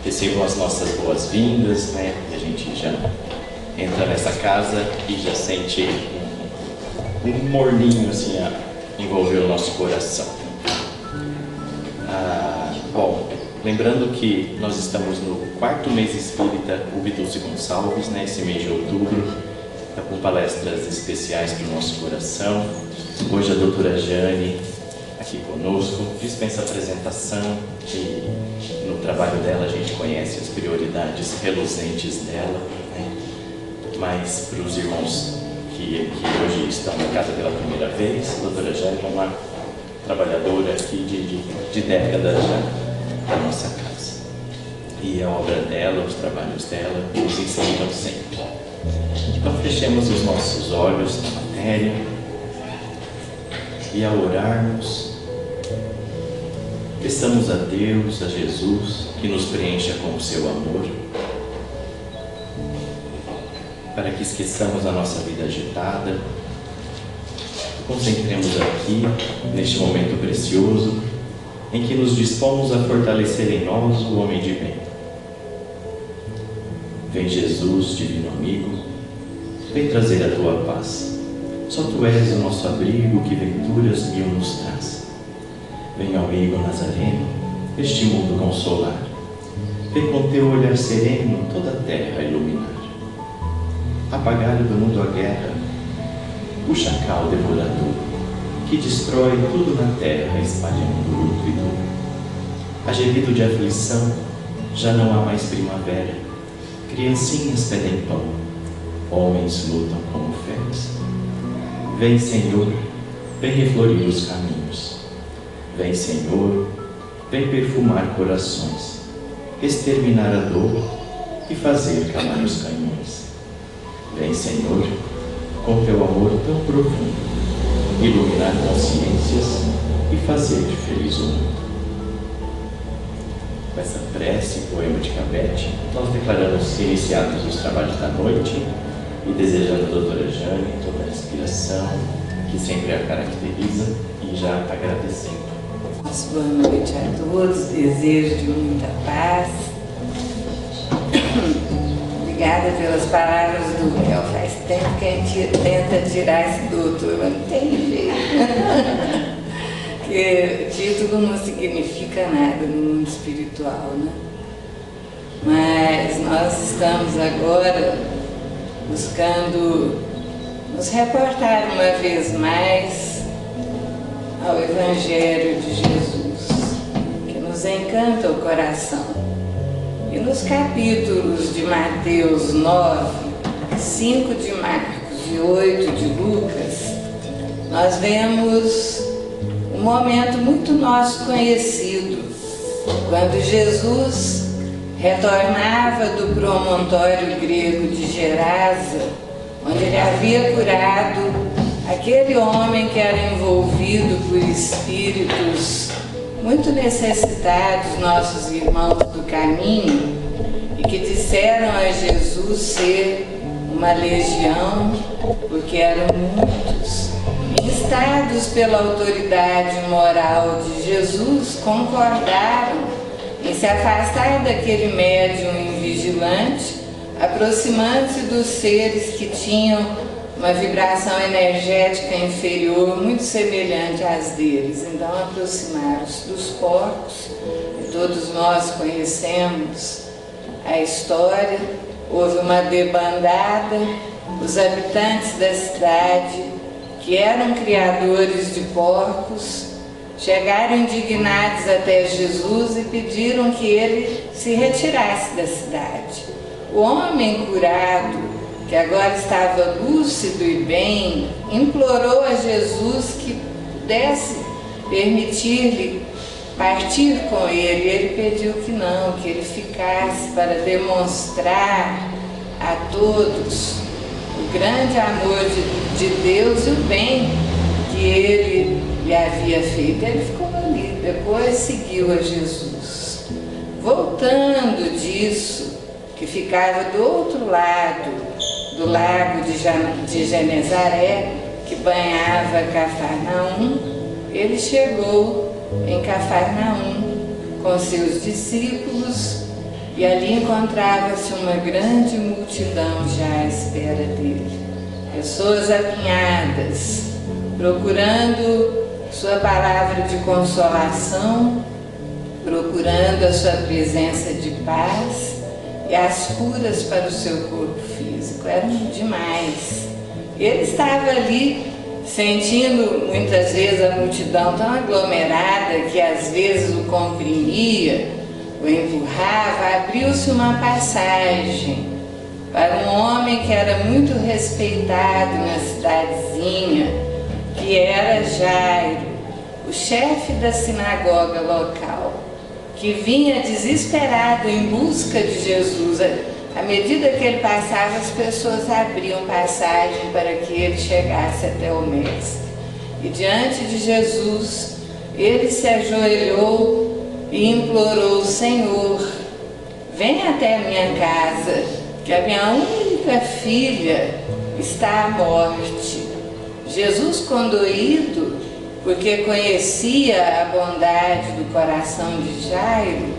Recebam as nossas boas-vindas, né? E a gente já entra nessa casa e já sente um morninho assim a envolver o nosso coração. Bom, lembrando que nós estamos no 4º mês espírita Ubi Dulce Gonçalves, né? Esse mês de outubro, está com palestras especiais para o nosso coração. Hoje a doutora Jane aqui conosco, dispensa apresentação e no trabalho dela a gente conhece as prioridades reluzentes dela, né? Mas para os irmãos que hoje estão na casa pela primeira vez, a doutora Jane é uma trabalhadora aqui de décadas já da nossa casa. E a obra dela, os trabalhos dela nos ensinam sempre. Então fechemos os nossos olhos na matéria e ao orarmos, peçamos a Deus, a Jesus, que nos preencha com o seu amor, para que esqueçamos a nossa vida agitada, concentremos aqui, neste momento precioso, em que nos dispomos a fortalecer em nós o homem de bem. Vem Jesus, divino amigo, vem trazer a tua paz. Só tu és o nosso abrigo que venturas mil nos traz. Vem, amigo Nazareno, este mundo consolar. Vem com teu olhar sereno toda a terra iluminar. Apagar do mundo a guerra, o chacal devorador, que destrói tudo na terra, espalhando luto e dor. A gemido de aflição, já não há mais primavera. Criancinhas pedem pão, homens lutam como feras. Vem, Senhor, vem reflorir os caminhos. Vem, Senhor, vem perfumar corações, exterminar a dor e fazer calar os canhões. Vem, Senhor, com teu amor tão profundo, iluminar consciências e fazer feliz o mundo. Com essa prece e poema de Cabete, nós declaramos iniciados os trabalhos da noite e desejando a doutora Jane toda a inspiração que sempre a caracteriza e já agradecendo. Boa noite a todos, desejo de muita paz. Obrigada pelas palavras do Léo. Faz tempo que a gente tenta tirar esse doutor, mas não tem jeito. porque título não significa nada no mundo espiritual, né? Mas nós estamos agora buscando nos reportar uma vez mais ao Evangelho de Jesus, que nos encanta o coração. E nos capítulos de Mateus 9, 5 de Marcos e 8 de Lucas, nós vemos um momento muito nosso conhecido, quando Jesus retornava do promontório grego de Gerasa, onde ele havia curado aquele homem que era envolvido por espíritos muito necessitados, nossos irmãos do caminho, e que disseram a Jesus ser uma legião, porque eram muitos. Instados pela autoridade moral de Jesus, concordaram em se afastar daquele médium invigilante, aproximando-se dos seres que tinham uma vibração energética inferior, muito semelhante às deles. Então aproximaram-se dos porcos, e todos nós conhecemos a história. Houve uma debandada, os habitantes da cidade, que eram criadores de porcos, chegaram indignados até Jesus e pediram que ele se retirasse da cidade. O homem curado, que agora estava lúcido e bem, implorou a Jesus que pudesse permitir-lhe partir com ele. Ele pediu que não, que ele ficasse para demonstrar a todos o grande amor de Deus e o bem que ele lhe havia feito. Ele ficou ali, depois seguiu a Jesus. Voltando disso, que ficava do outro lado do lago de Genezaré, que banhava Cafarnaum, ele chegou em Cafarnaum com seus discípulos, e ali encontrava-se uma grande multidão já à espera dele. Pessoas apinhadas, procurando sua palavra de consolação, procurando a sua presença de paz e as curas para o seu corpo físico. Eram demais. Ele estava ali sentindo muitas vezes a multidão tão aglomerada que às vezes o comprimia, o empurrava. Abriu-se uma passagem para um homem que era muito respeitado na cidadezinha, que era Jairo, o chefe da sinagoga local, que vinha desesperado em busca de Jesus. À medida que ele passava, as pessoas abriam passagem para que ele chegasse até o mestre. E diante de Jesus, ele se ajoelhou e implorou: Senhor, vem até a minha casa, que a minha única filha está à morte. Jesus, condoído, porque conhecia a bondade do coração de Jairo,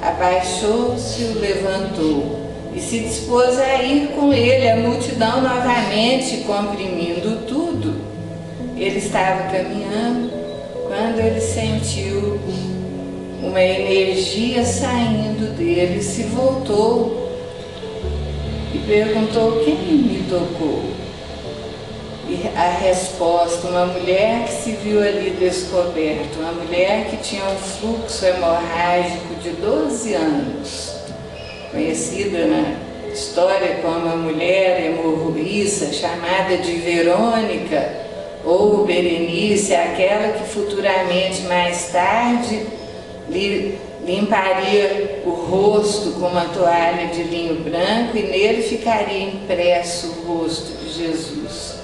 abaixou-se e o levantou e se dispôs a ir com ele, a multidão novamente comprimindo tudo. Ele estava caminhando quando ele sentiu uma energia saindo dele, se voltou e perguntou: quem me tocou? E a resposta: uma mulher que se viu ali descoberta, uma mulher que tinha um fluxo hemorrágico de 12 anos, conhecida na história como a mulher hemorroíça, chamada de Verônica ou Berenice, aquela que futuramente, mais tarde, limparia o rosto com uma toalha de linho branco e nele ficaria impresso o rosto de Jesus.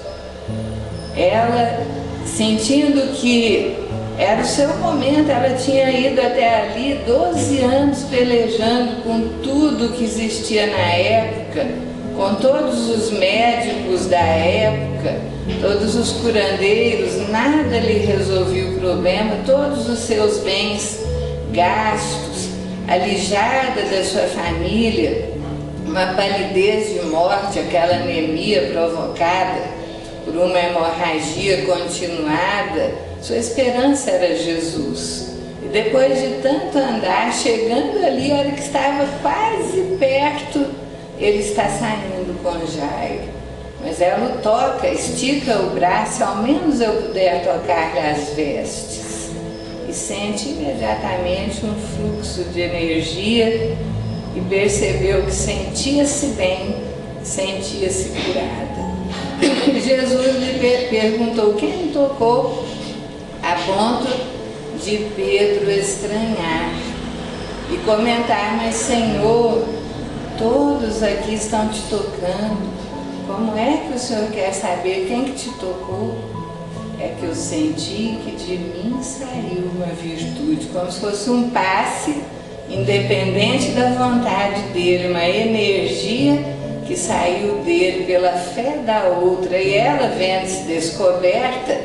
Ela, sentindo que era o seu momento, ela tinha ido até ali 12 anos pelejando com tudo que existia na época, com todos os médicos da época, todos os curandeiros, nada lhe resolvia o problema, todos os seus bens gastos, alijada da sua família, uma palidez de morte, aquela anemia provocada por uma hemorragia continuada, Sua esperança era Jesus. E depois de tanto andar, chegando ali, a hora que estava quase perto, ele está saindo com Jairo. Mas ela o toca, estica o braço, ao menos eu puder tocar-lhe as vestes. E sente imediatamente um fluxo de energia e percebeu que sentia-se bem, sentia-se curada. E Jesus lhe perguntou quem me tocou, a ponto de Pedro estranhar e comentar: mas Senhor, todos aqui estão te tocando, como é que o Senhor quer saber quem que te tocou? É que eu senti que de mim saiu uma virtude, como se fosse um passe, independente da vontade dele, uma energia que saiu dele pela fé da outra. E ela, vendo-se descoberta,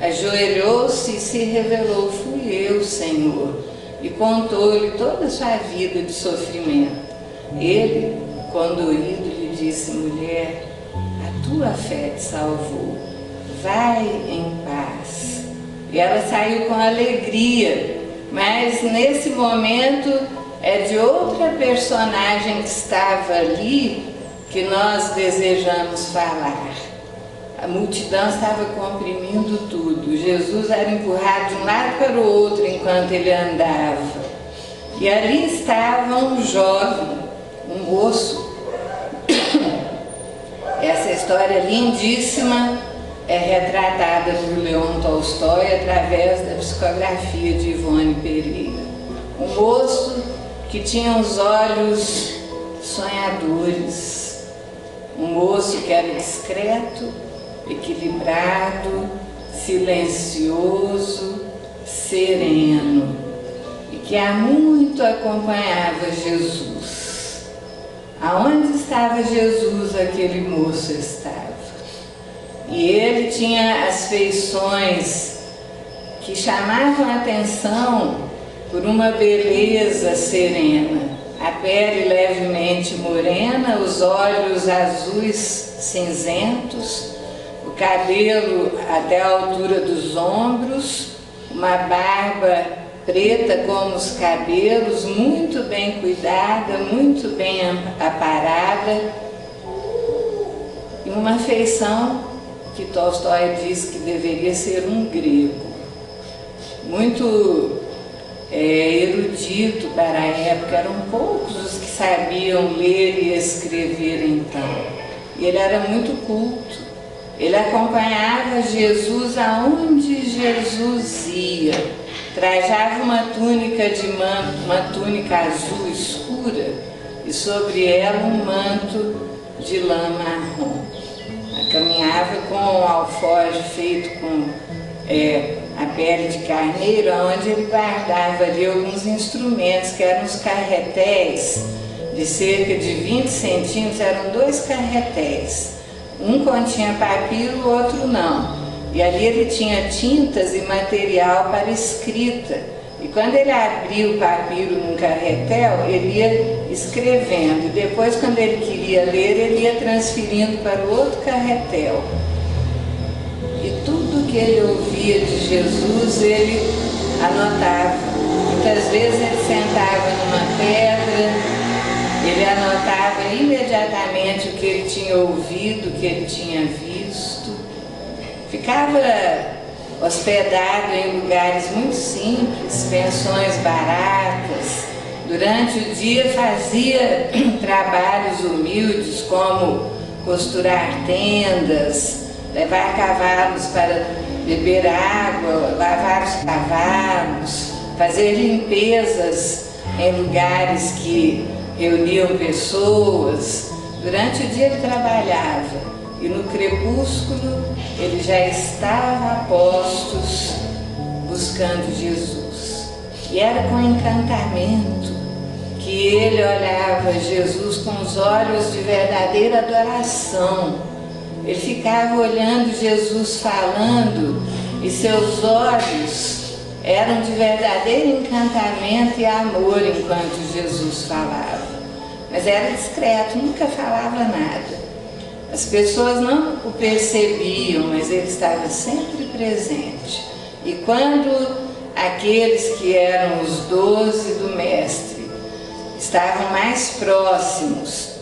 ajoelhou-se e se revelou: fui eu, Senhor, e contou-lhe toda a sua vida de sofrimento. Ele, condoído, lhe disse: mulher, a tua fé te salvou, vai em paz. E ela saiu com alegria, mas nesse momento é de outra personagem que estava ali que nós desejamos falar. A multidão estava comprimindo tudo. Jesus era empurrado de um lado para o outro enquanto ele andava. E ali estava um jovem, um moço. Essa história lindíssima é retratada por Leon Tolstói através da psicografia de Ivone Pereira. Um moço que tinha os olhos sonhadores. Um moço que era discreto, equilibrado, silencioso, sereno, e que há muito acompanhava Jesus. Aonde estava Jesus, aquele moço estava. E ele tinha as feições que chamavam a atenção por uma beleza serena. A pele levemente morena, os olhos azuis cinzentos, o cabelo até a altura dos ombros, uma barba preta como os cabelos, muito bem cuidada, muito bem aparada, e uma feição que Tolstói diz que deveria ser um grego, muito erudito para a época. Eram poucos os que sabiam ler e escrever então. E ele era muito culto. Ele acompanhava Jesus aonde Jesus ia. Trajava uma túnica de manto, uma túnica azul escura, e sobre ela um manto de lã marrom. Caminhava com um alforje feito com a pele de carneiro, onde ele guardava ali alguns instrumentos, que eram os carretéis de cerca de 20 centímetros, eram 2 carretéis. Um continha papiro, o outro não. E ali ele tinha tintas e material para escrita. E quando ele abria o papiro num carretel, ele ia escrevendo. E depois, quando ele queria ler, ele ia transferindo para o outro carretel. E tudo que ele ouvia de Jesus, ele anotava. Muitas vezes ele sentava numa pedra, ele anotava imediatamente o que ele tinha ouvido, o que ele tinha visto. Ficava hospedado em lugares muito simples, pensões baratas. Durante o dia fazia trabalhos humildes, como costurar tendas, levar cavalos para beber água, lavar os cavalos, fazer limpezas em lugares que reuniam pessoas. Durante o dia ele trabalhava e no crepúsculo ele já estava a postos buscando Jesus. E era com encantamento que ele olhava Jesus com os olhos de verdadeira adoração. Ele ficava olhando Jesus falando e seus olhos eram de verdadeiro encantamento e amor enquanto Jesus falava. Mas era discreto, nunca falava nada. As pessoas não o percebiam, mas ele estava sempre presente. E quando aqueles que eram os 12 do Mestre estavam mais próximos,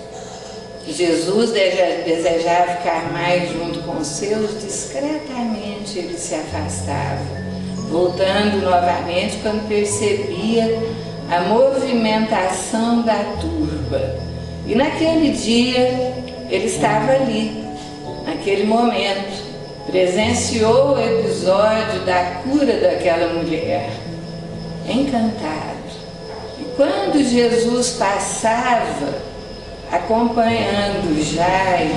Jesus desejava ficar mais junto com os seus, discretamente ele se afastava, voltando novamente quando percebia a movimentação da turba. E naquele dia ele estava ali, naquele momento, presenciou o episódio da cura daquela mulher, encantado. E quando Jesus passava, acompanhando Jairo,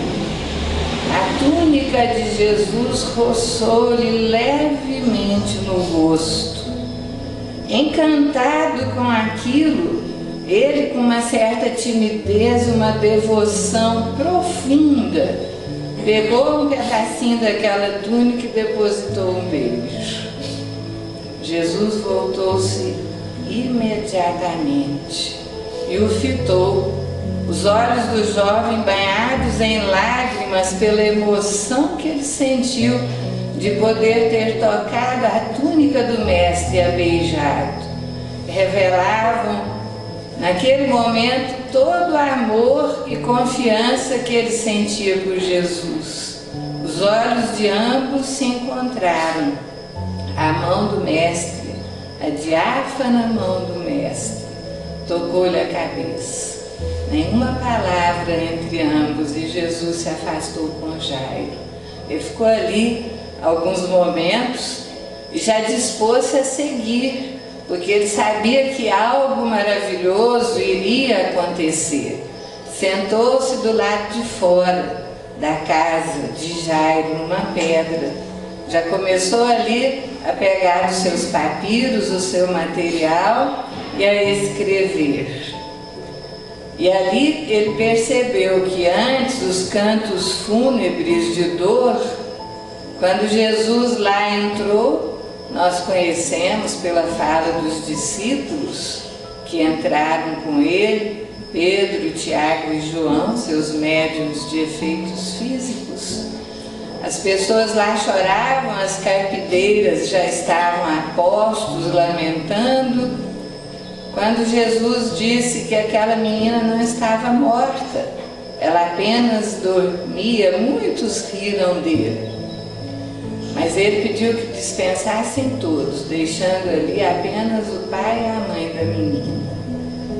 a túnica de Jesus roçou-lhe levemente no rosto. Encantado com aquilo, ele, com uma certa timidez, uma devoção profunda, pegou um pedacinho daquela túnica e depositou um beijo. Jesus voltou-se imediatamente e o fitou. Os olhos do jovem, banhados em lágrimas pela emoção que ele sentiu de poder ter tocado a túnica do Mestre e a beijado, revelavam naquele momento todo o amor e confiança que ele sentia por Jesus. Os olhos de ambos se encontraram. A mão do Mestre, a diáfana mão do Mestre, tocou-lhe a cabeça. Nenhuma palavra entre ambos e Jesus se afastou com Jairo. Ele ficou ali alguns momentos e já dispôs-se a seguir, porque ele sabia que algo maravilhoso iria acontecer. Sentou-se do lado de fora da casa de Jairo, numa pedra. Já começou ali a pegar os seus papiros, o seu material e a escrever. E ali ele percebeu que antes os cantos fúnebres de dor, quando Jesus lá entrou, nós conhecemos pela fala dos discípulos que entraram com ele, Pedro, Tiago e João, seus médiuns de efeitos físicos. As pessoas lá choravam, as carpideiras já estavam a postos, lamentando. Quando Jesus disse que aquela menina não estava morta, ela apenas dormia, muitos riram dele. Mas ele pediu que dispensassem todos, deixando ali apenas o pai e a mãe da menina.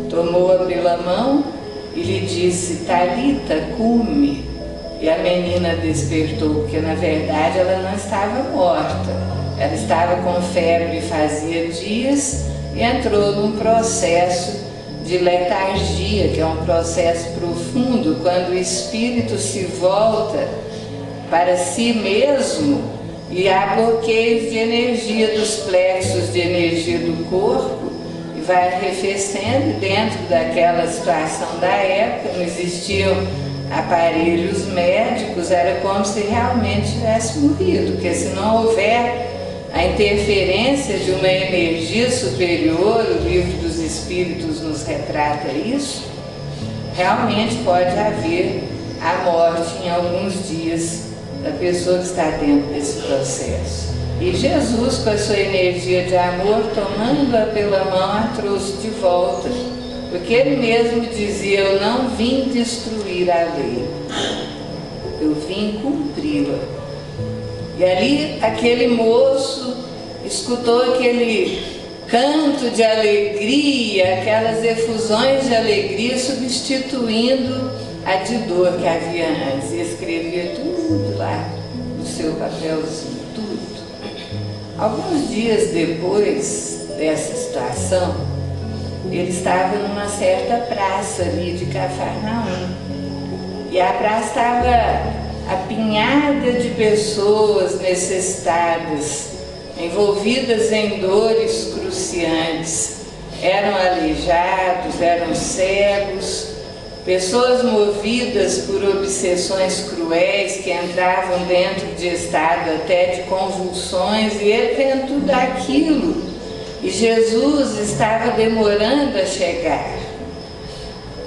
Tomou-a pela mão e lhe disse: Talita, cumi. E a menina despertou, porque na verdade ela não estava morta. Ela estava com febre fazia dias e entrou num processo de letargia, que é um processo profundo, quando o espírito se volta para si mesmo e há bloqueios de energia dos plexos de energia do corpo e vai arrefecendo. Dentro daquela situação da época, não existiam aparelhos médicos, era como se realmente tivesse morrido, porque se não houver a interferência de uma energia superior, o Livro dos Espíritos nos retrata isso, realmente pode haver a morte em alguns dias da pessoa que está dentro desse processo. E Jesus, com a sua energia de amor, tomando-a pela mão, a trouxe de volta, porque ele mesmo dizia: eu não vim destruir a lei, eu vim cumpri-la. E ali aquele moço escutou aquele canto de alegria, aquelas efusões de alegria substituindo a de dor que havia antes. E escrevia tudo lá no seu papelzinho, tudo. Alguns dias depois dessa situação, ele estava numa certa praça ali de Cafarnaum. E a praça estava apinhada de pessoas necessitadas, envolvidas em dores cruciantes. Eram aleijados, eram cegos, pessoas movidas por obsessões cruéis que entravam dentro de estado até de convulsões, e ele vendo tudo aquilo. E Jesus estava demorando a chegar.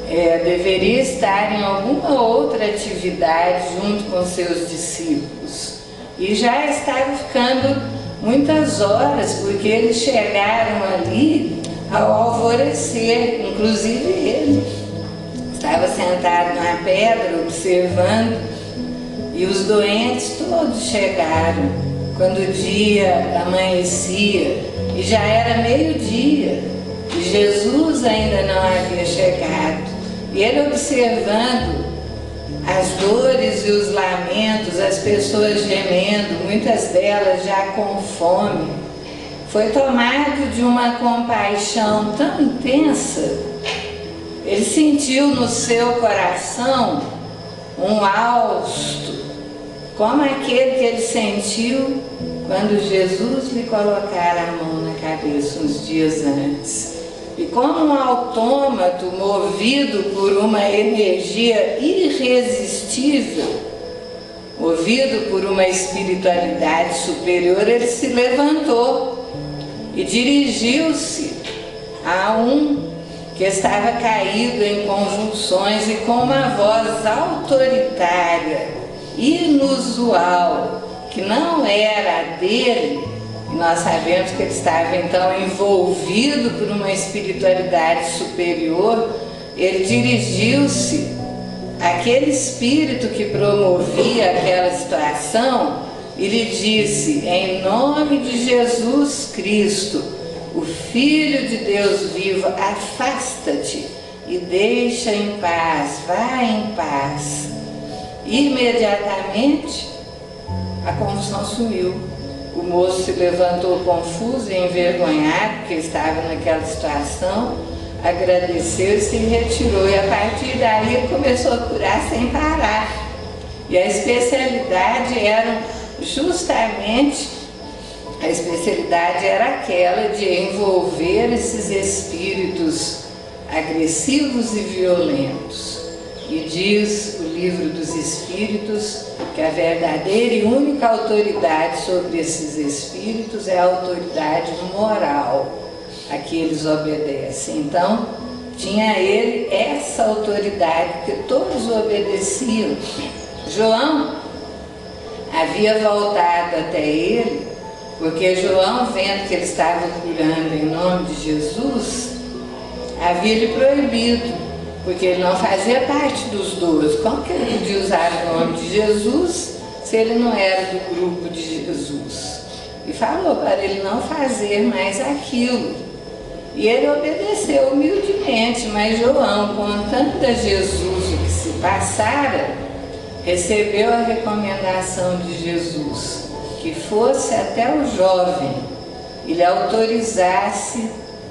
Deveria estar em alguma outra atividade junto com seus discípulos. E já estava ficando muitas horas, porque eles chegaram ali ao alvorecer, inclusive ele estava sentado na pedra observando, e os doentes todos chegaram quando o dia amanhecia e já era meio-dia e Jesus ainda não havia chegado. E ele observando as dores e os lamentos, as pessoas gemendo, muitas delas já com fome, foi tomado de uma compaixão tão intensa. Ele sentiu no seu coração um hausto, como aquele que ele sentiu quando Jesus lhe colocara a mão na cabeça uns dias antes. E como um autômato movido por uma energia irresistível, movido por uma espiritualidade superior, ele se levantou e dirigiu-se a um que estava caído em convulsões e com uma voz autoritária, inusual, que não era a dele, e nós sabemos que ele estava então envolvido por uma espiritualidade superior. Ele dirigiu-se àquele espírito que promovia aquela situação e lhe disse: em nome de Jesus Cristo, o Filho de Deus vivo, afasta-te e deixa em paz, vá em paz. Imediatamente a convulsão sumiu. O moço se levantou confuso e envergonhado, porque estava naquela situação, agradeceu e se retirou. E a partir daí ele começou a curar sem parar. E a especialidade era justamente, a especialidade era aquela de envolver esses espíritos agressivos e violentos. E diz o livro dos Espíritos que a verdadeira e única autoridade sobre esses espíritos é a autoridade moral a que eles obedecem. Então, tinha ele essa autoridade, porque todos obedeciam. João havia voltado até ele, porque João, vendo que ele estava curando em nome de Jesus, havia lhe proibido, porque ele não fazia parte dos 12. Como que ele podia usar o nome de Jesus se ele não era do grupo de Jesus? E falou para ele não fazer mais aquilo. E ele obedeceu humildemente, mas João, contando a Jesus o que se passara, recebeu a recomendação de Jesus, que fosse até o jovem e lhe autorizasse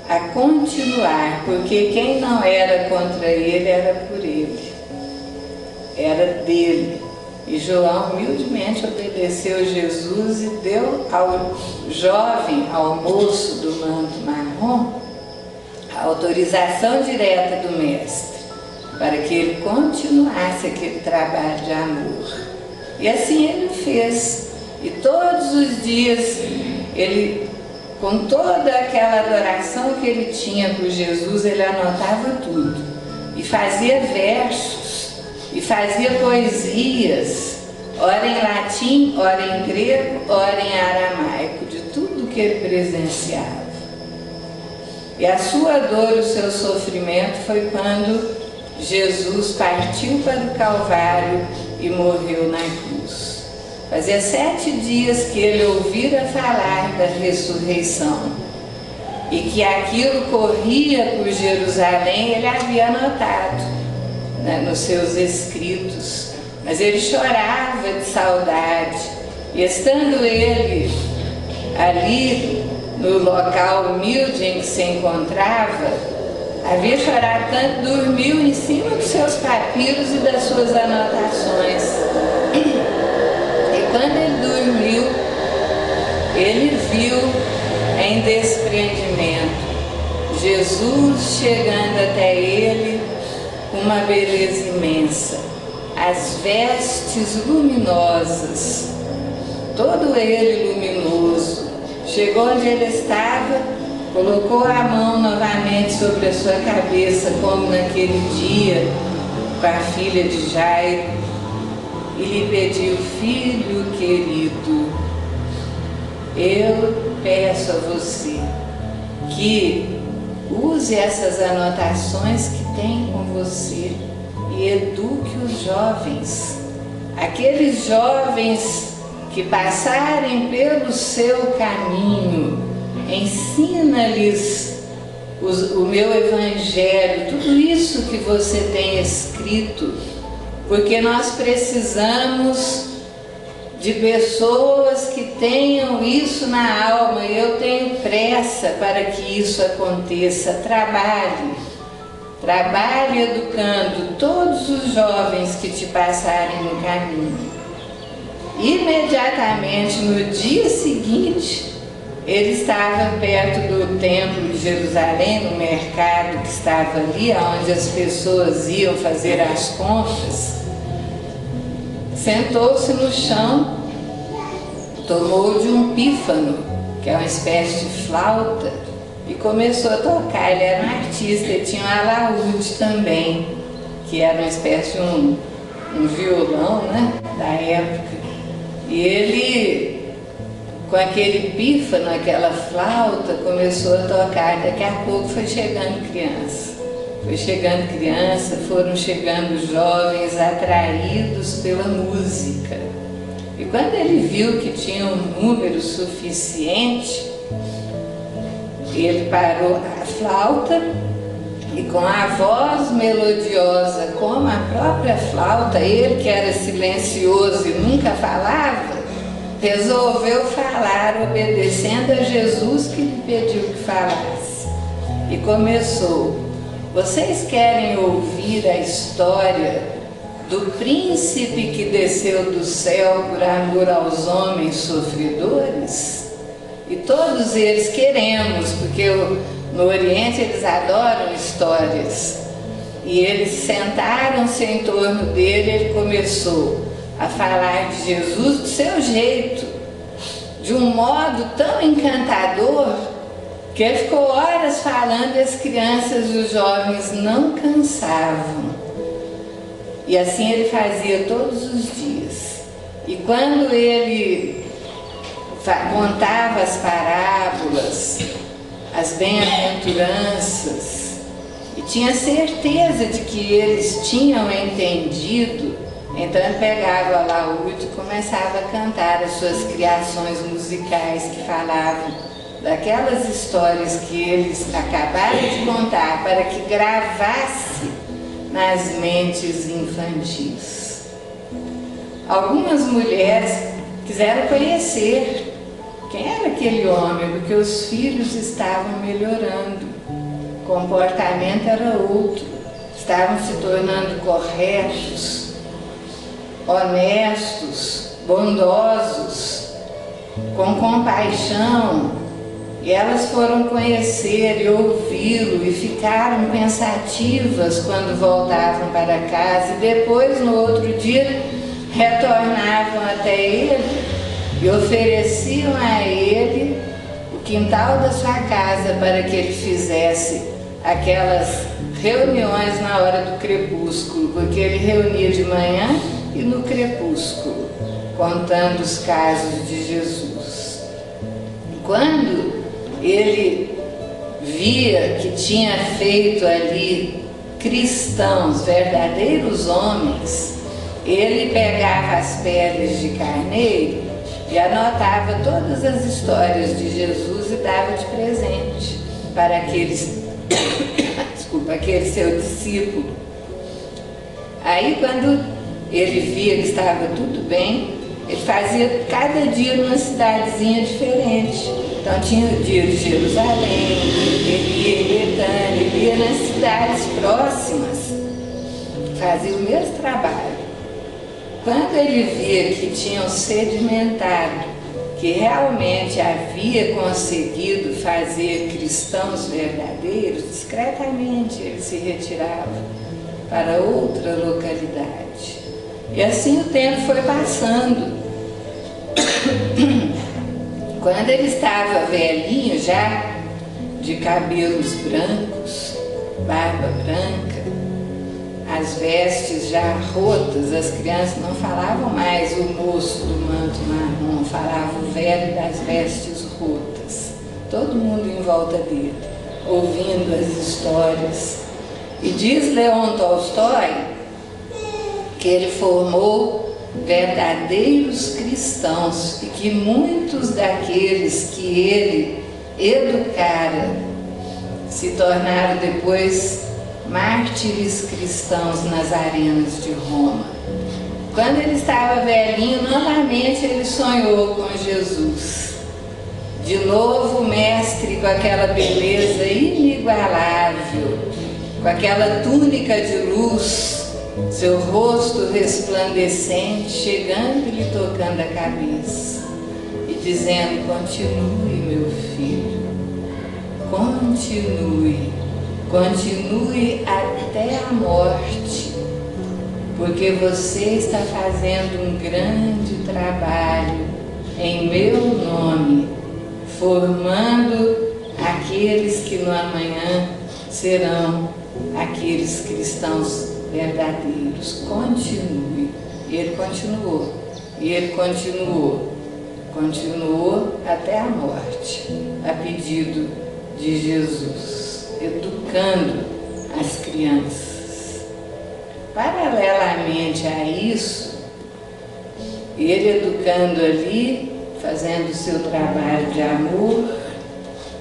a continuar, porque quem não era contra ele era por ele, era dele. E João humildemente obedeceu Jesus e deu ao jovem, ao moço do manto marrom, a autorização direta do mestre, para que ele continuasse aquele trabalho de amor. E assim ele fez. E todos os dias ele, com toda aquela adoração que ele tinha por Jesus, ele anotava tudo. E fazia versos, e fazia poesias, ora em latim, ora em grego, ora em aramaico, de tudo que ele presenciava. E a sua dor, o seu sofrimento foi quando Jesus partiu para o Calvário e morreu na cruz. Fazia 7 dias que ele ouvira falar da ressurreição e que aquilo corria por Jerusalém. Ele havia anotado, né, nos seus escritos, mas ele chorava de saudade. E estando ele ali no local humilde em que se encontrava, havia chorado tanto, dormiu em cima dos seus papiros e das suas anotações. E quando ele dormiu, ele viu em desprendimento Jesus chegando até ele com uma beleza imensa, as vestes luminosas, todo ele luminoso. Chegou onde ele estava, colocou a mão novamente sobre a sua cabeça, como naquele dia com a filha de Jairo, e lhe pediu: filho querido, eu peço a você que use essas anotações que tem com você e eduque os jovens, aqueles jovens que passarem pelo seu caminho, ensina-lhes o meu evangelho, tudo isso que você tem escrito, porque nós precisamos de pessoas que tenham isso na alma, e eu tenho pressa para que isso aconteça. Trabalhe educando todos os jovens que te passarem no caminho. Imediatamente no dia seguinte, ele estava perto do templo de Jerusalém, no mercado que estava ali, onde as pessoas iam fazer as compras. Sentou-se no chão, tomou de um pífano, que é uma espécie de flauta, e começou a tocar. Ele era um artista, ele tinha um alaúde também, que era uma espécie de um violão, né, da época. E ele, com aquele pífano, aquela flauta, começou a tocar. Daqui a pouco foi chegando criança. Foram chegando jovens atraídos pela música. E quando ele viu que tinha um número suficiente, ele parou a flauta e, com a voz melodiosa como a própria flauta, ele que era silencioso e nunca falava, resolveu falar, obedecendo a Jesus que lhe pediu que falasse. E começou: vocês querem ouvir a história do príncipe que desceu do céu por amor aos homens sofredores? E todos eles queremos, porque no Oriente eles adoram histórias. E eles sentaram-se em torno dele, ele começou a falar de Jesus do seu jeito, de um modo tão encantador, que ele ficou horas falando e as crianças e os jovens não cansavam. E assim ele fazia todos os dias. E quando ele contava as parábolas, as bem-aventuranças, e tinha certeza de que eles tinham entendido, então ele pegava o alaúde e começava a cantar as suas criações musicais que falavam daquelas histórias que eles acabaram de contar, para que gravasse nas mentes infantis. Algumas mulheres quiseram conhecer quem era aquele homem, porque os filhos estavam melhorando, o comportamento era outro, estavam se tornando corretos, honestos, bondosos, com compaixão. E elas foram conhecer e ouvi-lo e ficaram pensativas quando voltavam para casa, e depois, no outro dia, retornavam até ele e ofereciam a ele o quintal da sua casa para que ele fizesse aquelas reuniões na hora do crepúsculo, porque ele reunia de manhã e no crepúsculo, contando os casos de Jesus. Quando ele via que tinha feito ali cristãos, verdadeiros homens, ele pegava as peles de carneiro e anotava todas as histórias de Jesus e dava de presente para aquele seu discípulo. Aí, quando ele via que estava tudo bem, ele fazia cada dia numa cidadezinha diferente. Então tinha o dia de Jerusalém, ele ia em Betânia, ele ia nas cidades próximas, fazia o mesmo trabalho. Quando ele via que tinham sedimentado, que realmente havia conseguido fazer cristãos verdadeiros, discretamente ele se retirava para outra localidade. E assim o tempo foi passando. Quando ele estava velhinho já, de cabelos brancos, barba branca, as vestes já rotas, as crianças não falavam mais o moço do manto marrom, falavam o velho das vestes rotas. Todo mundo em volta dele, ouvindo as histórias. E diz Leon Tolstói que ele formou verdadeiros cristãos e que muitos daqueles que ele educara se tornaram depois mártires cristãos nas arenas de Roma. Quando ele estava velhinho, novamente ele sonhou com Jesus. De novo o mestre com aquela beleza inigualável, com aquela túnica de luz, seu rosto resplandecente, chegando e lhe tocando a cabeça e dizendo: continue, meu filho, continue, continue até a morte, porque você está fazendo um grande trabalho em meu nome, formando aqueles que no amanhã serão aqueles cristãos verdadeiros. Continue. E ele continuou, e ele continuou até a morte, a pedido de Jesus, educando as crianças. Paralelamente a isso, ele educando ali, fazendo o seu trabalho de amor,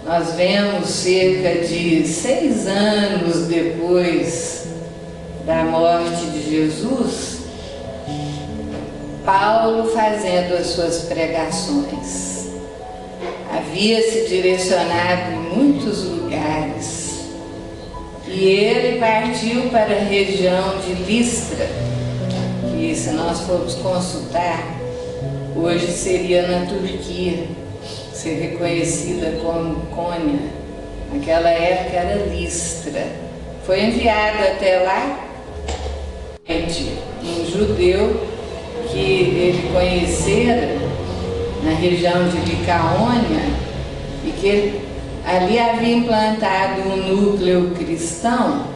nós vemos cerca de 6 anos depois da morte de Jesus, Paulo fazendo as suas pregações. Havia se direcionado em muitos lugares e ele partiu para a região de Listra, que, se nós formos consultar, hoje seria na Turquia, ser reconhecida como Cônia. Naquela época era Listra. Foi enviado até lá um judeu que ele conhecera na região de Licaônia e que ali havia implantado um núcleo cristão,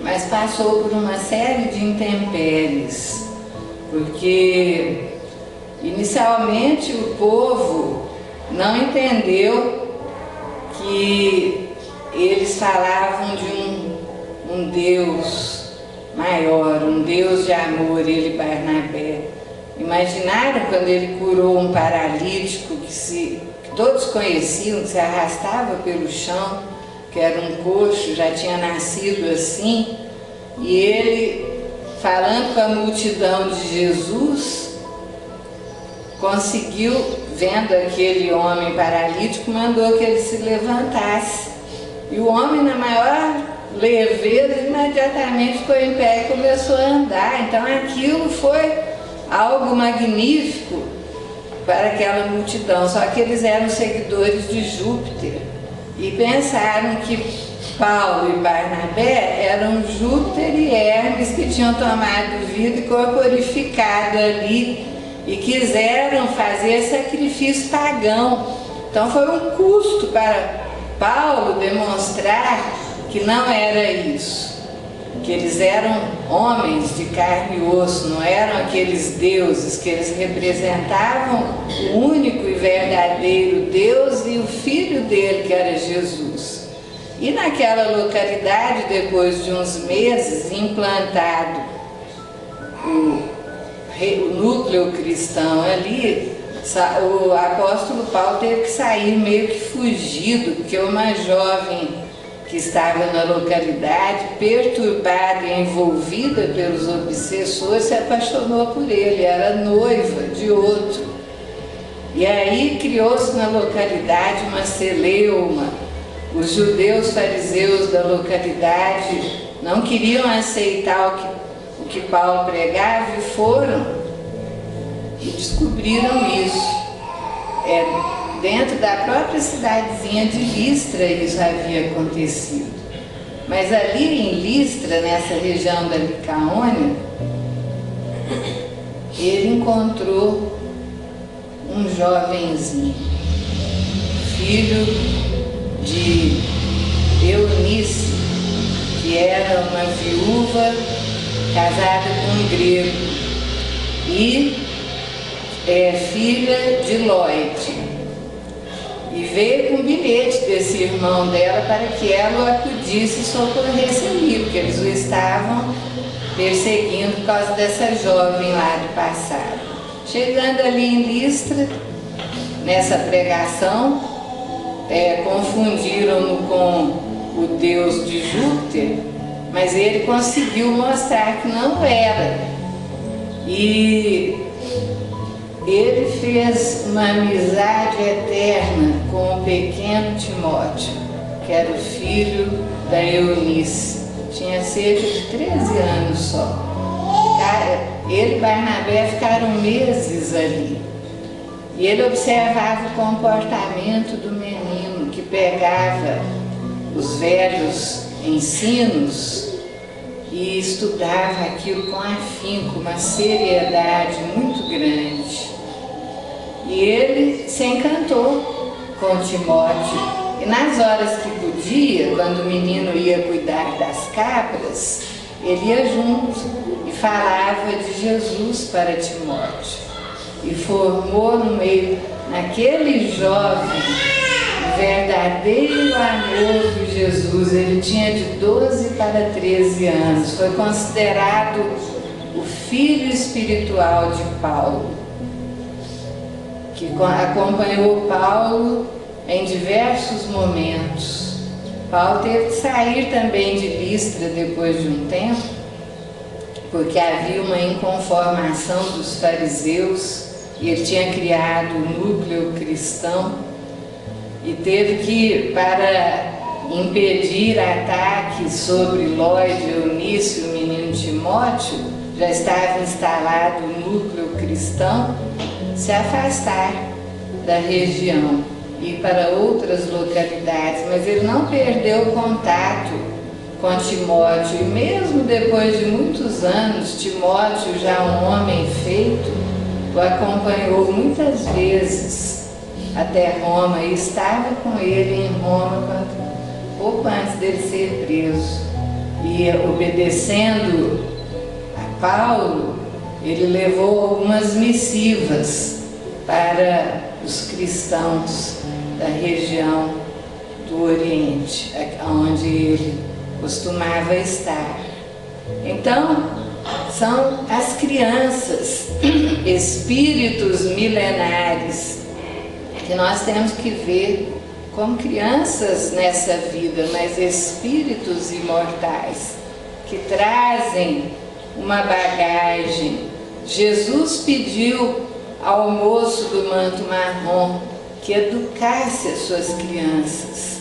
mas passou por uma série de intempéries, porque inicialmente o povo não entendeu que eles falavam de um Deus maior, um Deus de amor, ele e Barnabé. Imaginaram quando ele curou um paralítico que todos conheciam, que se arrastava pelo chão, que era um coxo, já tinha nascido assim, e ele, falando com a multidão de Jesus, conseguiu, vendo aquele homem paralítico, mandou que ele se levantasse. E o homem, na maior leveza, imediatamente ficou em pé e começou a andar. Então aquilo foi algo magnífico para aquela multidão. Só que eles eram seguidores de Júpiter e pensaram que Paulo e Barnabé eram Júpiter e Hermes que tinham tomado vida e corporificado ali e quiseram fazer sacrifício pagão. Então foi um custo para Paulo demonstrar que não era isso, que eles eram homens de carne e osso, não eram aqueles deuses, que eles representavam o único e verdadeiro Deus e o Filho dele, que era Jesus. E naquela localidade, depois de uns meses, implantado o núcleo cristão ali, o apóstolo Paulo teve que sair meio que fugido, porque uma jovem que estava na localidade, perturbada e envolvida pelos obsessores, se apaixonou por ele, era noiva de outro. E aí criou-se na localidade uma celeuma. Os judeus fariseus da localidade não queriam aceitar o que Paulo pregava e foram e descobriram isso. Dentro da própria cidadezinha de Listra isso havia acontecido. Mas ali em Listra, nessa região da Licaônia, ele encontrou um jovenzinho, filho de Eunice, que era uma viúva casada com um grego e é filha de Lloyd. E veio com um bilhete desse irmão dela para que ela o acudisse e socorresse ali, porque eles o estavam perseguindo por causa dessa jovem lá do passado. Chegando ali em Listra, nessa pregação, confundiram-no com o deus de Júpiter, mas ele conseguiu mostrar que não era. E ele fez uma amizade eterna com o pequeno Timóteo, que era o filho da Eunice. Tinha cerca de 13 anos só. Ele e Barnabé ficaram meses ali. E ele observava o comportamento do menino, que pegava os velhos ensinos e estudava aquilo com afinco, uma seriedade muito grande. E ele se encantou com Timóteo. E nas horas que podia, quando o menino ia cuidar das cabras, ele ia junto e falava de Jesus para Timóteo. E formou no meio, naquele jovem, o verdadeiro amor por Jesus. Ele tinha de 12 para 13 anos. Foi considerado o filho espiritual de Paulo, que acompanhou Paulo em diversos momentos. Paulo teve que sair também de Listra depois de um tempo, porque havia uma inconformação dos fariseus e ele tinha criado um núcleo cristão e teve que, para impedir ataques sobre Lloyd, Eunice e o menino Timóteo, já estava instalado o núcleo cristão, se afastar da região e ir para outras localidades, mas ele não perdeu o contato com Timóteo, e mesmo depois de muitos anos, Timóteo, já um homem feito, o acompanhou muitas vezes até Roma e estava com ele em Roma pouco antes dele ser preso. E obedecendo a Paulo, ele levou algumas missivas para os cristãos da região do Oriente, onde ele costumava estar. Então, são as crianças, espíritos milenares, que nós temos que ver como crianças nessa vida, mas espíritos imortais, que trazem uma bagagem. Jesus pediu ao moço do manto marrom que educasse as suas crianças.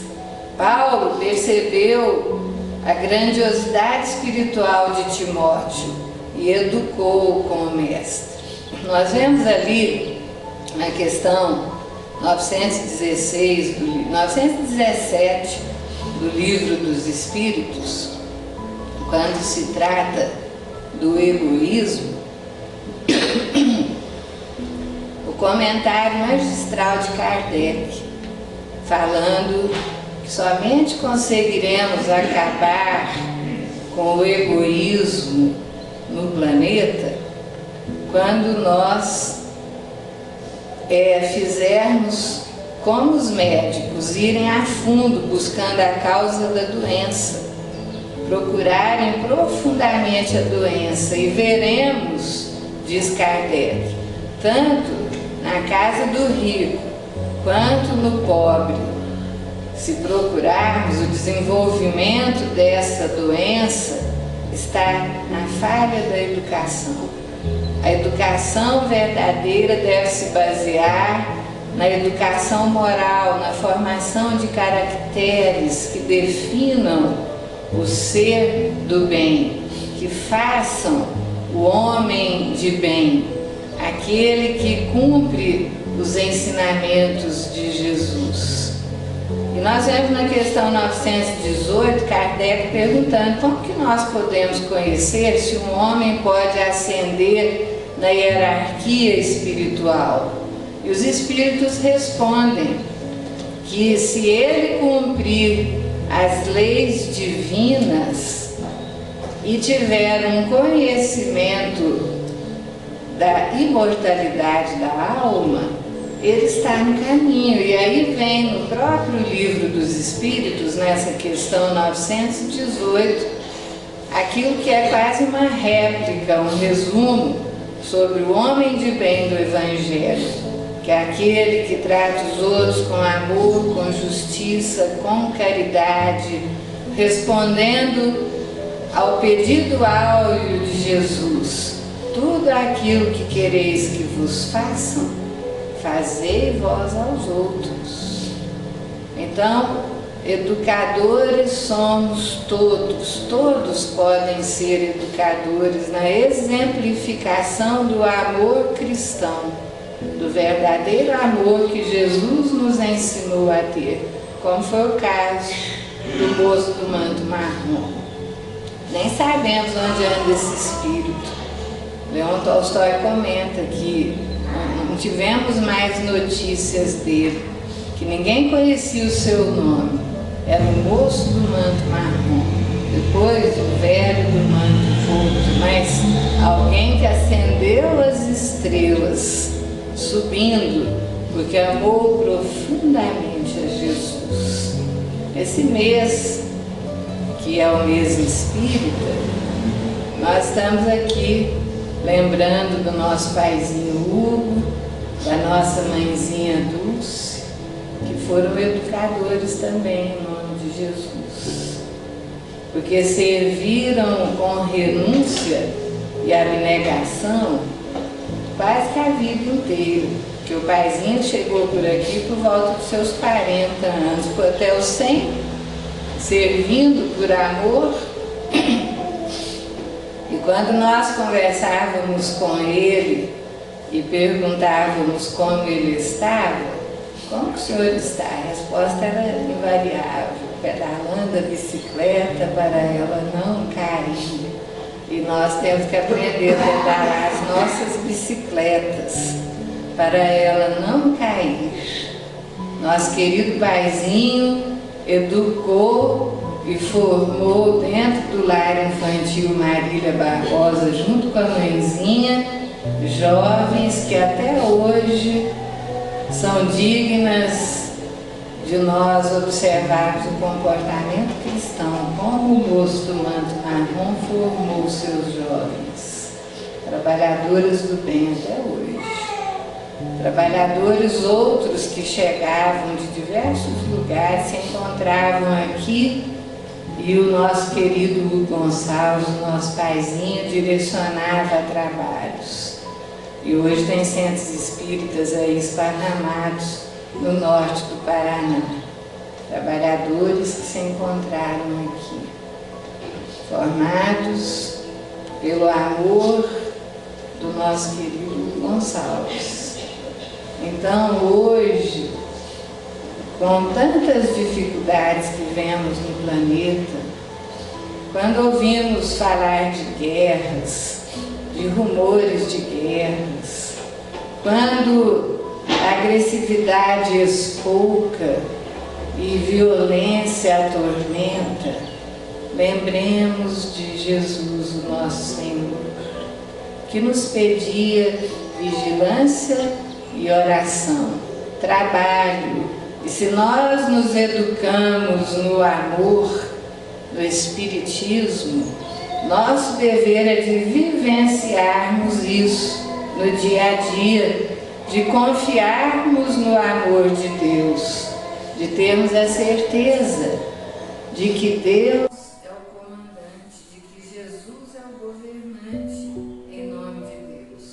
Paulo percebeu a grandiosidade espiritual de Timóteo e educou com o mestre. Nós vemos ali na questão 917 do Livro dos Espíritos, quando se trata do egoísmo, o comentário magistral de Kardec, falando que somente conseguiremos acabar com o egoísmo no planeta quando nós fizermos como os médicos, irem a fundo buscando a causa da doença, procurarem profundamente a doença, e veremos, diz Kardec, tanto na casa do rico quanto no pobre, se procurarmos o desenvolvimento dessa doença, está na falha da educação. A educação verdadeira deve se basear na educação moral, na formação de caracteres que definam o ser do bem, que façam o homem de bem, aquele que cumpre os ensinamentos de Jesus. E nós vemos na questão 918, Kardec perguntando como que nós podemos conhecer se um homem pode ascender na hierarquia espiritual. E os espíritos respondem que se ele cumprir as leis divinas, e tiver um conhecimento da imortalidade da alma, ele está no caminho. E aí vem no próprio Livro dos Espíritos, nessa questão 918, aquilo que é quase uma réplica, um resumo sobre o homem de bem do Evangelho, que é aquele que trata os outros com amor, com justiça, com caridade, respondendo ao pedido áureo de Jesus: tudo aquilo que quereis que vos façam, fazei vós aos outros. Então, educadores somos todos, todos podem ser educadores na exemplificação do amor cristão, do verdadeiro amor que Jesus nos ensinou a ter, como foi o caso do moço do manto marrom. Nem sabemos onde anda esse espírito. Leon Tolstói comenta que não tivemos mais notícias dele, que ninguém conhecia o seu nome. Era o moço do manto marrom, depois o velho do manto volto, mas alguém que acendeu as estrelas, subindo, porque amou profundamente a Jesus. Esse mês, que é o mês espírita, nós estamos aqui lembrando do nosso paizinho Hugo, da nossa mãezinha Dulce, que foram educadores também, em nome de Jesus. Porque serviram com renúncia e abnegação quase que a vida inteira. Que o paizinho chegou por aqui por volta dos seus 40 anos, ficou até os 100, servindo por amor. E quando nós conversávamos com ele e perguntávamos como ele estava, como que o senhor está? A resposta era invariável: pedalando a bicicleta para ela não cair. E nós temos que aprender a pedalar as nossas bicicletas para ela não cair. Nosso querido paizinho educou e formou dentro do lar infantil Marília Barbosa, junto com a mãezinha, jovens que até hoje são dignas de nós observarmos o comportamento cristão, como o moço do manto marrom formou seus jovens, trabalhadores do bem até hoje. Trabalhadores outros que chegavam de diversos lugares, se encontravam aqui, e o nosso querido Hugo Gonçalves, o nosso paizinho, direcionava a trabalhos. E hoje tem centros espíritas aí esparramados no norte do Paraná. Trabalhadores que se encontraram aqui, formados pelo amor do nosso querido Hugo Gonçalves. Então, hoje, com tantas dificuldades que vemos no planeta, quando ouvimos falar de guerras, de rumores de guerras, quando a agressividade espouca e violência atormenta, lembremos de Jesus, o nosso Senhor, que nos pedia vigilância e oração, trabalho. E se nós nos educamos no amor, no Espiritismo, nosso dever é de vivenciarmos isso no dia a dia, de confiarmos no amor de Deus, de termos a certeza de que Deus é o comandante, de que Jesus é o governante em nome de Deus,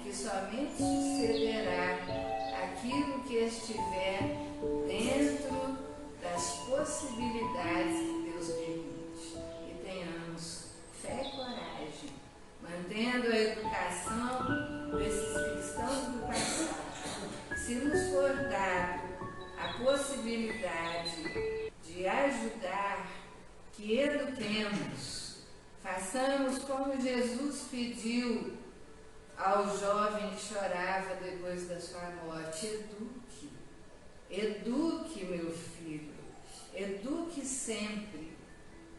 que somente sucederá aquilo que estiver dentro das possibilidades que Deus permite. E tenhamos fé e coragem, mantendo a educação desses cristãos do passado. Se nos for dado a possibilidade de ajudar, que eduquemos, façamos como Jesus pediu ao jovem que chorava depois da sua morte: eduque, eduque meu filho, eduque sempre,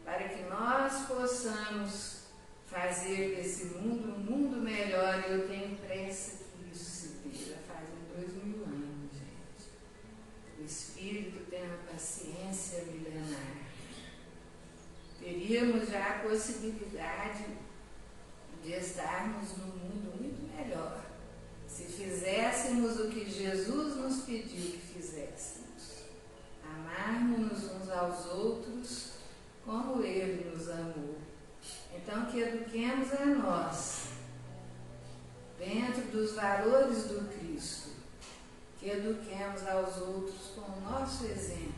para que nós possamos fazer desse mundo um mundo melhor. E eu tenho pressa que isso se dê. Já fazem 2000 anos, gente. O Espírito tem uma paciência milenar. Teríamos já a possibilidade de estarmos num mundo muito melhor se fizéssemos o que Jesus nos pediu que fizéssemos. Amarmos-nos uns aos outros como Ele nos amou. Então, que eduquemos a nós, dentro dos valores do Cristo, que eduquemos aos outros com o nosso exemplo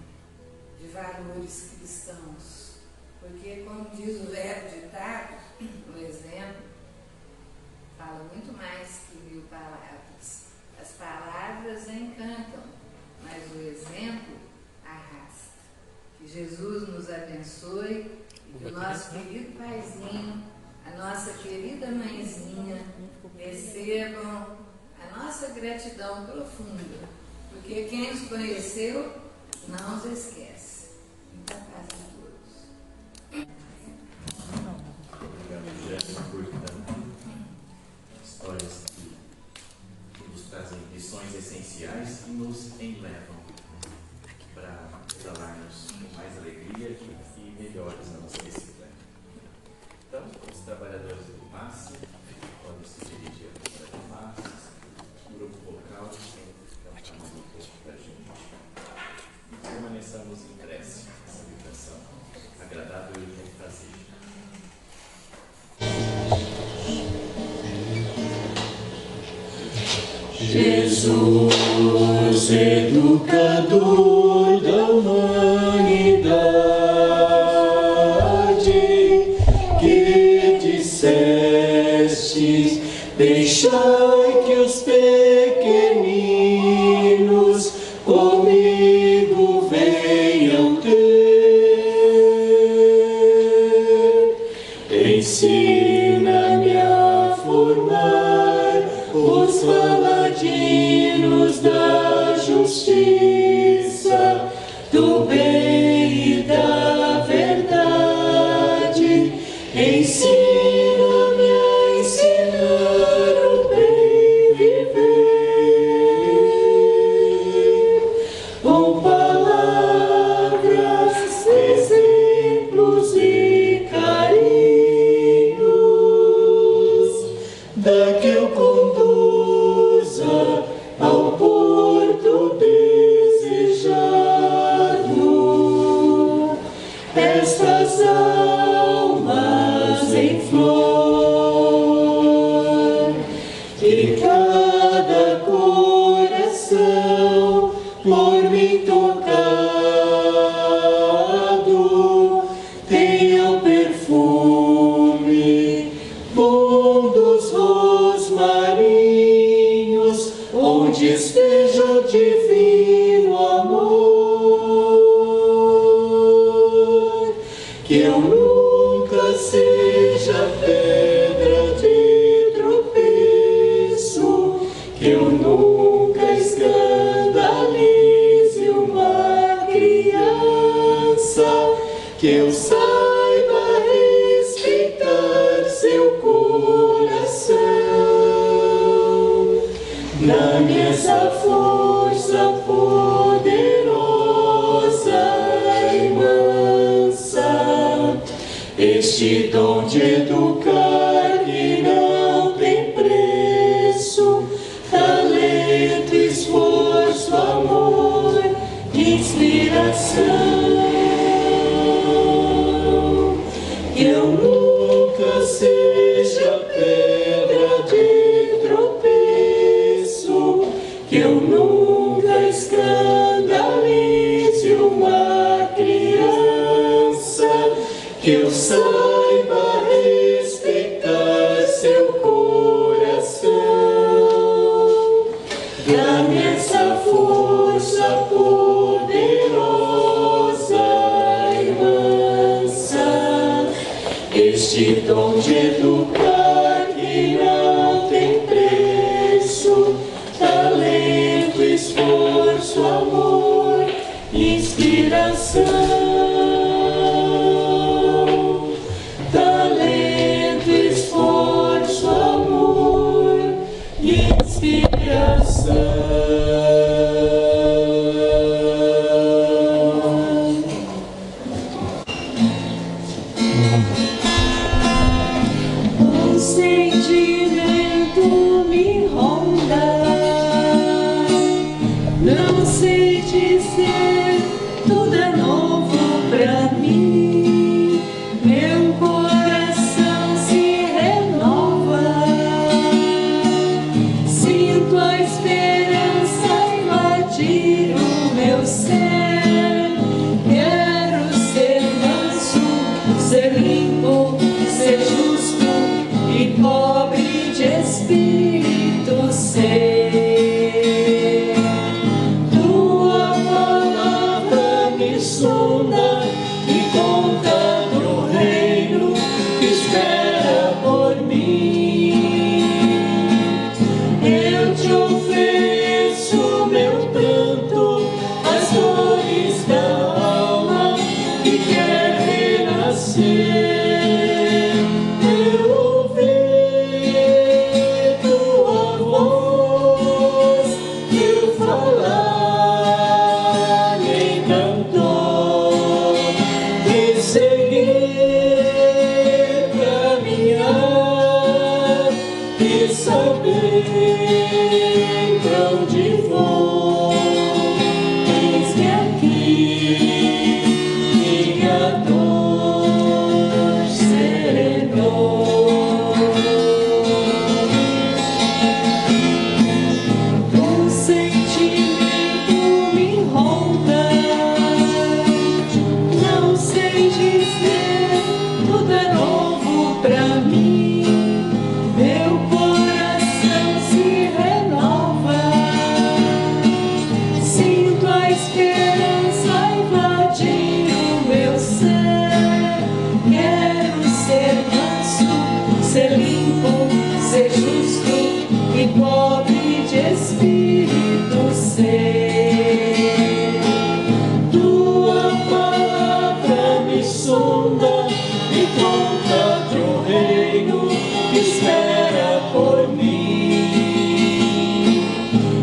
de valores cristãos. Porque, como diz o velho ditado, o exemplo fala muito mais que 1000 palavras. As palavras encantam, mas o exemplo arrasta. Que Jesus nos abençoe, que o nosso querido paizinho, a nossa querida mãezinha recebam a nossa gratidão profunda, porque quem os conheceu não os esquece. Muita paz a todos. Obrigado, Jéssica, por tanto. Histórias que nos trazem lições essenciais e nos enlevam para exalarmos com mais alegria e melhores na nossa bicicleta. Então, os trabalhadores do MAS podem se dirigir à câmara do MAS, o grupo vocal tem que cantar um pouco para a gente. E permaneçamos em prece, essa vibração agradável e refrazível. Jesus, educador da humanidade, que dissestes, deixai que os pequeninos comigo venham ter. Ensina-me a formar os paladinos da justiça, do bem e da verdade. Ensina-me a ensinar o bem viver, com palavras, exemplos e carinhos, da que eu conduza ao porto desejado estas almas em flor, que cada coração por mim tocado tenha o perfume bom dos rosmarinhos, onde esteja o divino amor. Que eu nunca seja pedra de tropeço, que eu nunca escandalize uma criança, que eu saiba respeitar seu coração. Dá-me essa força poderosa e mansa, este dom de educar que não tem preço, talento, esforço, amor, inspiração. Que eu nunca seja pedra de tropeço, que eu nunca escandalize uma criança, que eu saiba respeitar seu coração. Dá-me essa força poderosa e mansa, este dom de educar que não tem preço, talento, esforço, amor, inspiração. Um sentimento me ronda, não sei dizer, tudo é novo pra mim. Meu coração se renova, sinto a esperança invadir o meu ser. Quero ser manso, ser limpo, ser justo e pobre de espírito ser. Tua palavra me sonda e conta do reino que espera por mim. Eu te ofereço meu pranto, as dores da alma que quer renascer. Saber pra onde vou, eis-me aqui, minha dor serenou. Um sentimento me ronda, não sei dizer, tudo é novo pra mim. Meu coração se renova, sinto a esperança invadir o meu ser. Quero ser manso, ser limpo, ser justo e pobre de espírito ser. Tua palavra me sonda e conta de um reino que espera por mim.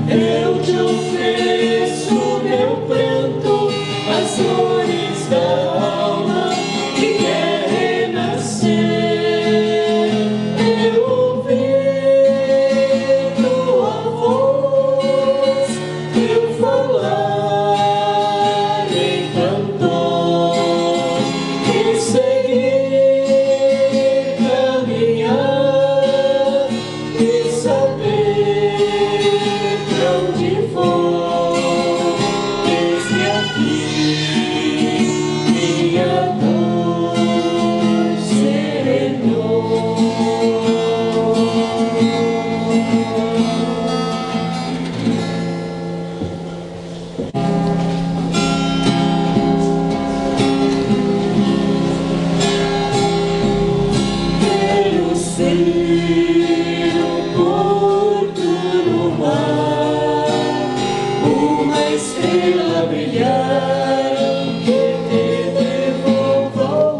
Eu te ofereço meu pranto, as dores da alma que quer renascer. Eu ouvir tua voz, eu falar em cantor e seguir, caminhar e saber pra onde vou. Eis-me aqui, minha dor serenou. Quero ser um porto no mar, uma estrela brilhar que te devolva o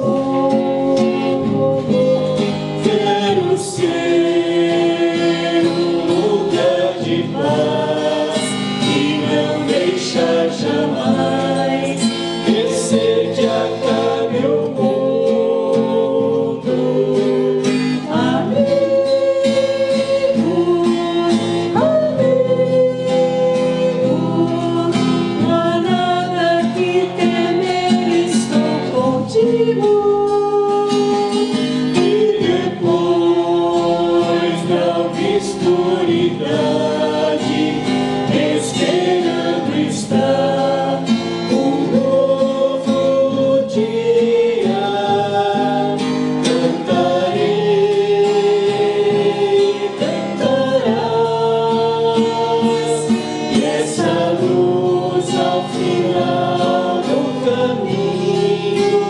amor. Quero ser um lugar de paz e não deixar jamais esquecer que acabe o mundo. E depois da obscuridade, esperando está um novo dia. Cantarei, cantarás, e essa luz ao final do caminho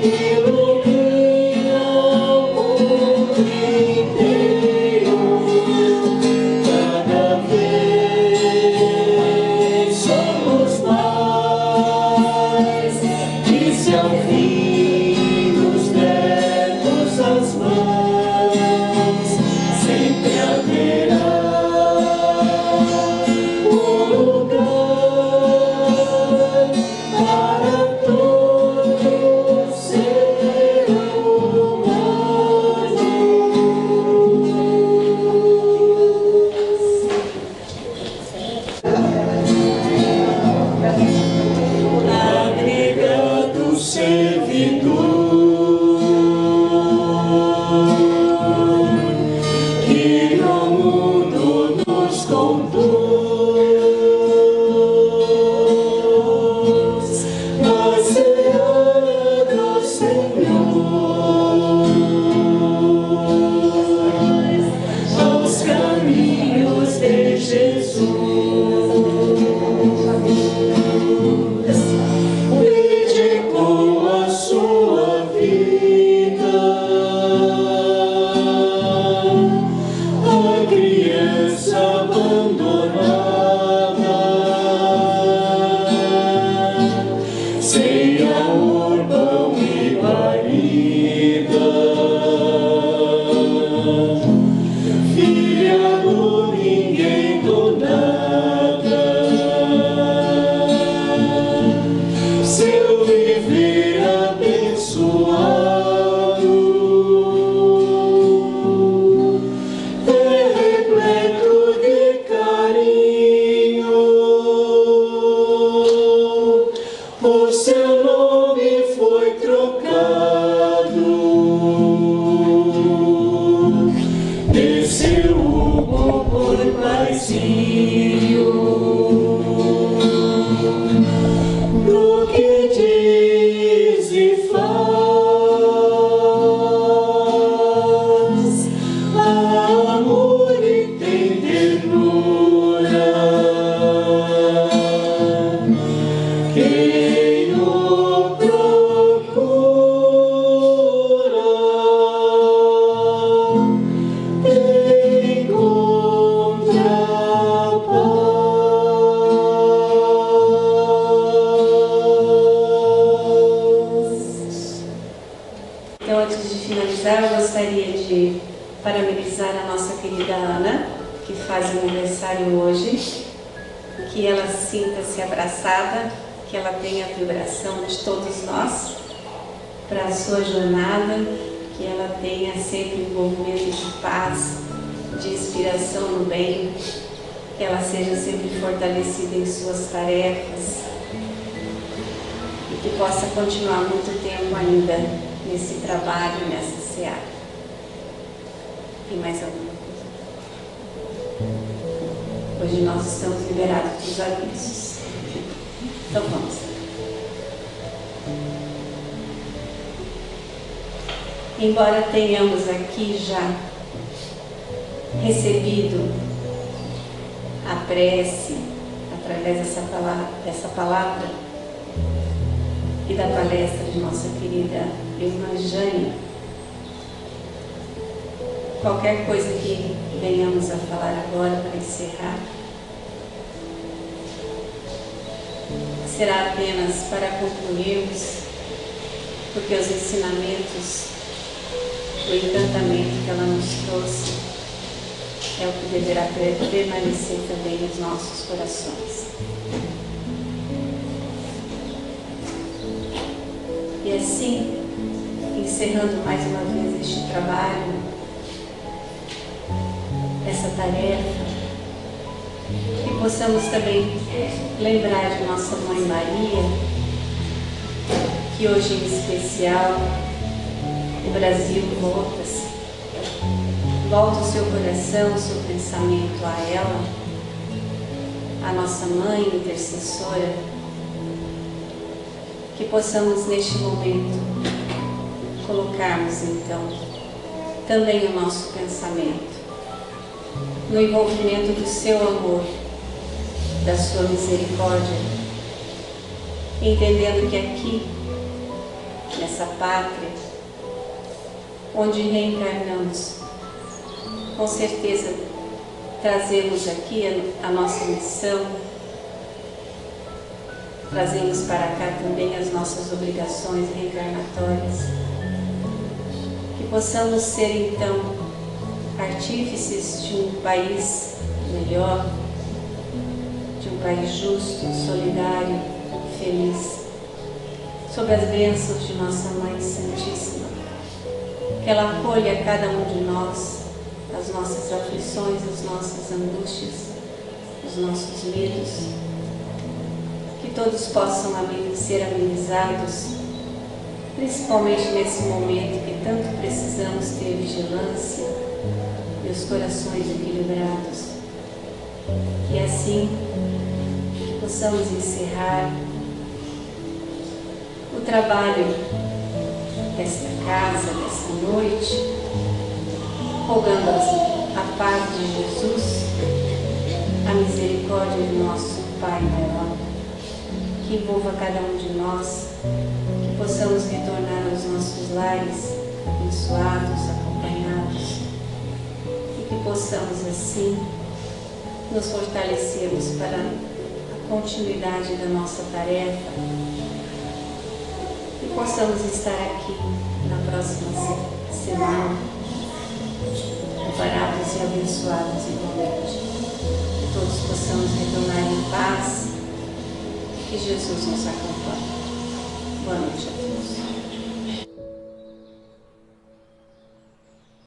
ilumina o mundo inteiro. Cada vez somos mais, e se ao fim nos dermos as mãos, sempre haverá um lugar para todo ser humano. Abnegado servidor, que no mundo nos conduz, passeando, Senhor, aos caminhos de Jesus. Dedicou a sua vida a criança abandonada, sem amor, pão e guarida, filha do ninguém, do nada. Seu viver abençoado é repleto de carinho. O seu nome foi trocado, desceu Hugo por paizinho. Do que diz e faz, amor e tem ternura. Quem o procura encontra paz. Então, antes de finalizar, eu gostaria de parabenizar a nossa querida Ana, que faz aniversário hoje, que ela sinta-se abraçada, que ela tenha a vibração de todos nós para a sua jornada, que ela tenha sempre envolvimento de paz, de inspiração no bem, que ela seja sempre fortalecida em suas tarefas e que possa continuar muito tempo ainda nesse trabalho, nessa seara. Tem mais alguma coisa? Hoje nós estamos liberados dos avisos. Então vamos. Embora tenhamos aqui já recebido a prece através dessa palavra e da palestra de nossa querida irmã Jane, qualquer coisa que venhamos a falar agora para encerrar será apenas para concluirmos, porque os ensinamentos, o encantamento que ela nos trouxe é o que deverá permanecer também nos nossos corações. E assim, encerrando mais uma vez este trabalho, essa tarefa, que possamos também lembrar de nossa Mãe Maria, que hoje em especial o Brasil volta o seu coração, o seu pensamento a ela, a nossa Mãe intercessora, que possamos neste momento colocarmos então também o nosso pensamento no envolvimento do seu amor, da sua misericórdia, entendendo que aqui nessa pátria, onde reencarnamos. Com certeza trazemos aqui a nossa missão, trazemos para cá também as nossas obrigações reencarnatórias. Que possamos ser então artífices de um país melhor, de um país justo, solidário, feliz, sob as bênçãos de nossa Mãe Santíssima. Que ela acolha cada um de nós, as nossas aflições, as nossas angústias, os nossos medos, que todos possam ser amenizados, principalmente nesse momento que tanto precisamos ter vigilância e os corações equilibrados. E assim possamos encerrar o trabalho desta casa, desta noite, rogando a paz de Jesus, a misericórdia de nosso Pai maior, que envolva cada um de nós, que possamos retornar aos nossos lares abençoados, acompanhados, e que possamos assim nos fortalecermos para a continuidade da nossa tarefa e possamos estar aqui na próxima semana, amparados e abençoados igualmente. Que todos possamos retornar em paz e que Jesus nos acompanhe. Boa noite a todos.